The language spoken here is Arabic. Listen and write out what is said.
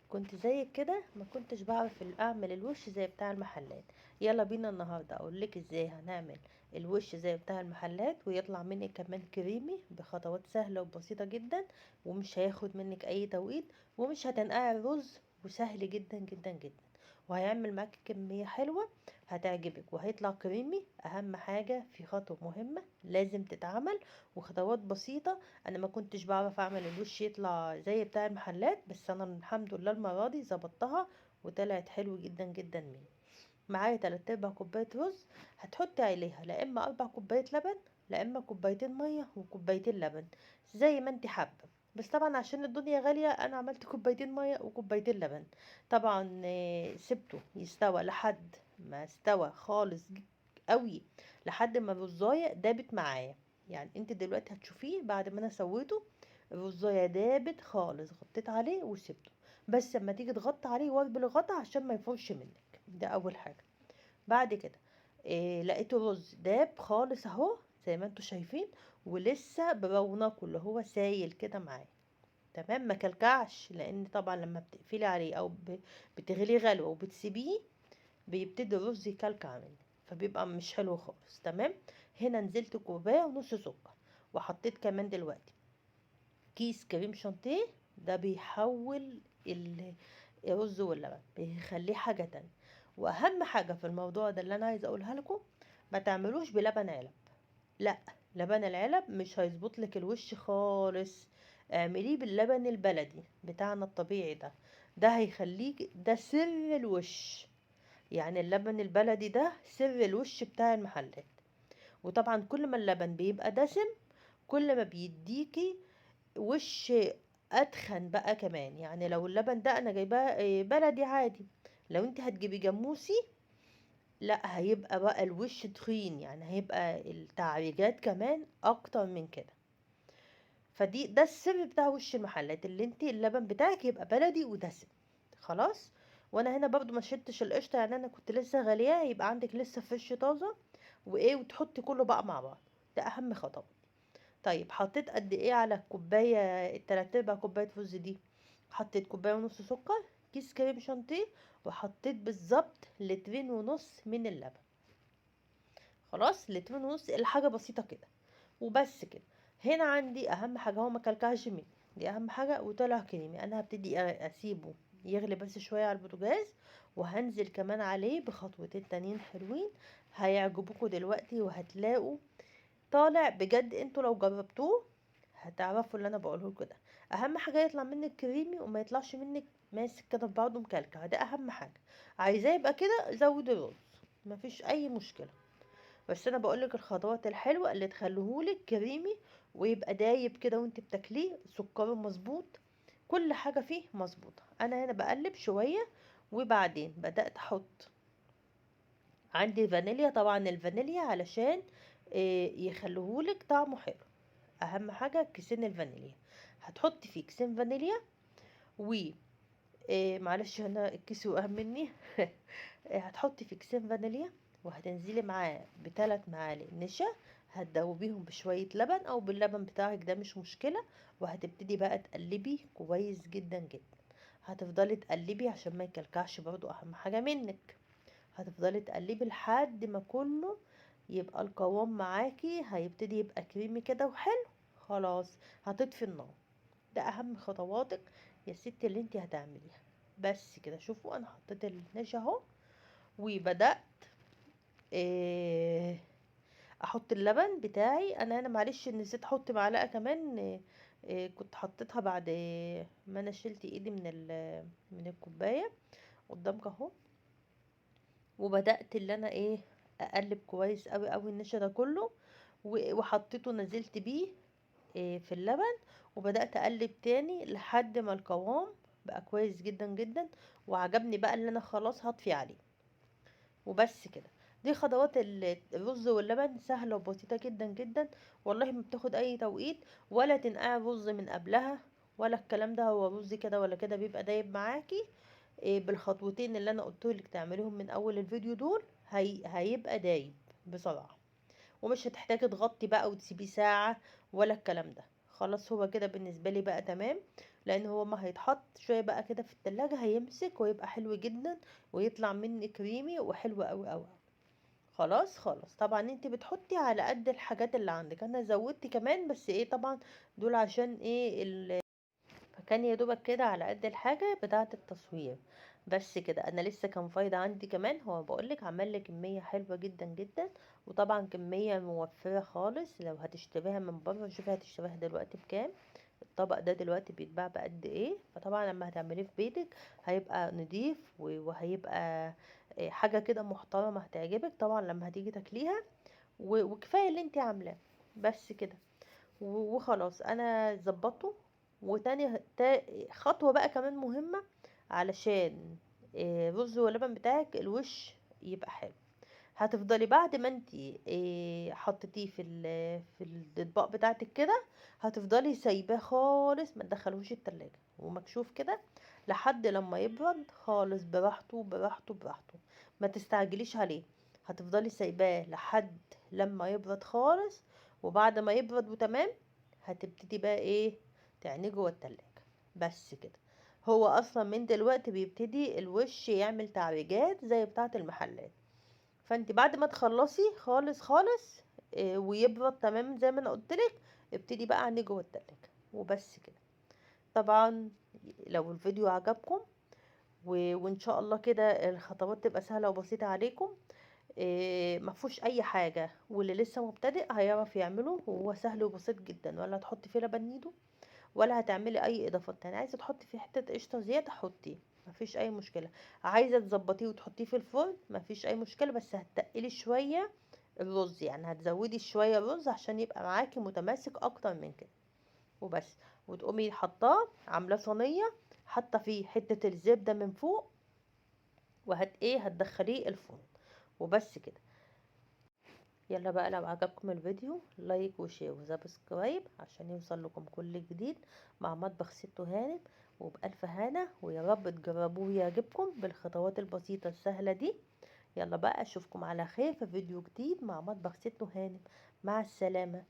كنت زيك كده ما كنتش بعرف اعمل الوش زي بتاع المحلات. يلا بينا النهارده اقول لك ازاي هنعمل الوش زي بتاع المحلات ويطلع منك كمان كريمي بخطوات سهله وبسيطه جدا، ومش هياخد منك اي توقيت، ومش هتنقع الرز، وسهل جدا جدا جدا، وهيعمل معاك كميه حلوه هتعجبك وهيطلع كريمي. اهم حاجه في خطوه مهمه لازم تتعمل وخطوات بسيطه. انا ما كنتش بعرف اعمل الوش يطلع زي بتاع المحلات، بس انا الحمد لله المره دي ظبطتها وطلعت حلو جدا جدا مني. معايا 3/4 كوبايه رز، هتحطي عليها لا اما 4 كوبايات لبن، لا اما كوبايتين ميه وكوبايتين لبن، زي ما انت حابه. بس طبعا عشان الدنيا غاليه انا عملت كوبايتين ميه وكوبايتين لبن. طبعا سبته يستوى لحد ما استوى خالص قوي، لحد ما الرزايه دابت معايا. يعني انت دلوقتي هتشوفيه بعد ما انا سويته الرزايه دابت خالص، غطيت عليه وسبته. بس اما تيجي تغطي عليه واربي الغطا عشان ما يفرش منك، ده اول حاجه. بعد كده لقيته رز داب خالص اهو زي ما انتوا شايفين، ولسه برونقه اللي هو سايل كده معايا. تمام، ما كلكعش، لان طبعا لما بتقفلي عليه او بتغليه غلوه وبتسيبيه بيبتدي الرز يكلكع منك، فبيبقى مش حلو خالص. تمام، هنا نزلت كوبايه ونص سكر، وحطيت كمان دلوقتي كيس كريم شانتيه. ده بيحول الرز واللبن، بيخليه حاجة تانية. واهم حاجة في الموضوع ده اللي انا عايزة اقولها لكم، ما تعملوش بلبن علب. لا، لبن العلب مش هيظبط لك الوش خالص. اعمليه باللبن البلدي بتاعنا الطبيعي ده، ده هيخليك، ده سر الوش. يعني اللبن البلدي ده سر الوش بتاع المحلات. وطبعا كل ما اللبن بيبقى دسم كل ما بيديكي وش اتخن بقى كمان. يعني لو اللبن ده انا جايباه بلدي عادي، لو انت هتجيبي جاموسي لا هيبقى بقى الوش تخين، يعني هيبقى التعريجات كمان اكتر من كده. ده السر بتاع وش المحلات، اللي انت اللبن بتاعك يبقى بلدي ودسم. خلاص. وانا هنا برضو ما شلتش القشطه، يعني انا كنت لسه غالياه، يبقى عندك لسه فريش طازه وايه، وتحطي كله بقى مع بعض. ده اهم خطوه. طيب حطيت قد ايه على الكوبايه؟ ال3/4 كوبايه رز دي حطيت كوبايه ونص سكر، كيس كريم شانتيه، وحطيت بالظبط لترين ونص من اللبن. خلاص، لترين ونص، الحاجه بسيطه كده وبس كده. هنا عندي اهم حاجه، هو ما كلكعش مني، دي اهم حاجه، وطلع كريمي. انا هبتدي اسيبه يغلي بس شويه على البوتاجاز، وهنزل كمان عليه بخطوتين تانيين حلوين هيعجبوكوا دلوقتي، وهتلاقوا طالع بجد. انتوا لو جربتوه هتعرفوا اللي انا بقوله لكم ده. اهم حاجه يطلع منك كريمي وما يطلعش منك ماسك كده في بعضه مكلكع، ده اهم حاجه. عايزاه يبقى كده زود الرز، مفيش اي مشكله. بس انا بقولك الخطوات الحلوه اللي تخليهولك كريمي ويبقى دايب كده وانت بتاكليه، سكره مظبوط، كل حاجه فيه مظبوطه. انا هنا بقلب شويه، وبعدين بدات احط عندي فانيليا. طبعا الفانيليا علشان يخليهولك طعمه حلو. اهم حاجه كيسين الفانيليا، هتحطي فيه كيسين فانيليا. و معلش هنا الكيس وقع مني هتحطي في كيسين فانيليا، وهتنزلي معاه ب3 معالق نشا، هتدوبيهم بشويه لبن او باللبن بتاعك ده مش مشكله. وهتبتدي بقى تقلبي كويس جدا جدا، هتفضلي تقلبي عشان ما يكلكعش، برضو اهم حاجه منك. هتفضلي تقلبي لحد ما كله يبقى القوام معاكي هيبتدي يبقى كريمي كده وحلو. خلاص، هتطفي النار. ده اهم خطواتك يا ستي اللي انت هتعمليها. بس كده، شوفوا انا حطيت النشا اهو، وبدأت إيه احط اللبن بتاعي. انا هنا معلش نسيت احط معلقه كمان، كنت حطيتها بعد ما انا شلت ايدي من الكوبايه قدامك اهو. وبدأت اللي انا اقلب كويس قوي قوي النشا ده كله، وحطيته نزلت بيه في اللبن، وبدأت اقلب تاني لحد ما القوام بقى كويس جدا جدا، وعجبني بقى اللي انا خلاص هطفي عليه. وبس كده. دي خطوات الرز واللبن سهلة وبسيطة جدا جدا، والله ما بتاخد اي توقيت، ولا تنقع رز من قبلها ولا الكلام ده. هو رز كده ولا كده بيبقى دايب معاكي. بالخطوتين اللي انا قلتلك تعمليهم من اول الفيديو دول هيبقى دايب بصراحة. ومش هتحتاجي تغطي بقى وتسيبيه ساعة ولا الكلام ده. خلاص، هو كده بالنسبة لي بقى تمام. لان هو ما هيتحط شويه بقى كده في التلاجة هيمسك ويبقى حلو جدا، ويطلع مني كريمي وحلو قوي قوي. خلاص خلاص، طبعا انت بتحطي على قد الحاجات اللي عندك. انا زودت كمان بس ايه طبعا دول عشان ايه فكان يا دوبك كده على قد الحاجة بتاعة التصوير. بس كده انا لسه كان فايضة عندي كمان. هو بقولك عمل لي كمية حلوة جدا جدا، وطبعا كمية موفرة خالص. لو هتشتريها من بره شوفي هتشتريها دلوقتي بكام. الطبق ده دلوقتي بيتباع بقد ايه. فطبعا لما هتعمليه في بيتك هيبقى نضيف وهيبقى حاجة كده محترمة هتعجبك طبعا لما هتيجي تاكليها. وكفاية اللي انت عاملاه. بس كده وخلاص انا ظبطته. وتاني خطوة بقى كمان مهمة علشان رز ولبن بتاعك الوش يبقى حلو. هتفضلي بعد ما انتي حطيتيه في الاطباق بتاعتك كده، هتفضلي سايباه خالص ما تدخلوش التلاجة ومكشوف كده لحد لما يبرد خالص براحته براحته براحته. ما تستعجليش عليه. هتفضلي سايباه لحد لما يبرد خالص. وبعد ما يبرد وتمام هتبتدي بقى ايه تعني جوه التلاجة. بس كده. هو اصلا من دلوقتي بيبتدي الوش يعمل تعويجات زي بتاعة المحلات. فانت بعد ما تخلصي خالص خالص ويبرد تمام زي ما انا قلتلك، ابتدي بقى عني جوه التلاجة وبس كده. طبعا لو الفيديو عجبكم وان شاء الله كده الخطوات تبقى سهلة وبسيطة عليكم. ما فيهوش اي حاجة، واللي لسه مبتدئ هيعرف يعمله وهو سهل وبسيط جدا. ولا هتحطي فيه لبن نيدو ولا هتعملي اي اضافات تانية. عايزه تحطي فيه حته قشطه زياده حطيه مفيش اي مشكله. عايزه تظبطيه وتحطيه في الفرن مفيش اي مشكله، بس هتقلي شويه الرز. يعني هتزودي شويه الرز عشان يبقى معاكي متماسك اكتر من كده وبس. وتقومي حطاه عاملاه صينيه، حاطه فيه حته الزبده من فوق، هتدخليه الفرن وبس كده. يلا بقى لو عجبكم الفيديو لايك وشير وسبسكرايب عشان يوصل لكم كل جديد مع مطبخ ست هانم. وبألف هنا ويا رب تجربوه ويعجبكم بالخطوات البسيطة السهلة دي. يلا بقى اشوفكم على خير في فيديو جديد مع مطبخ ست هانم. مع السلامة.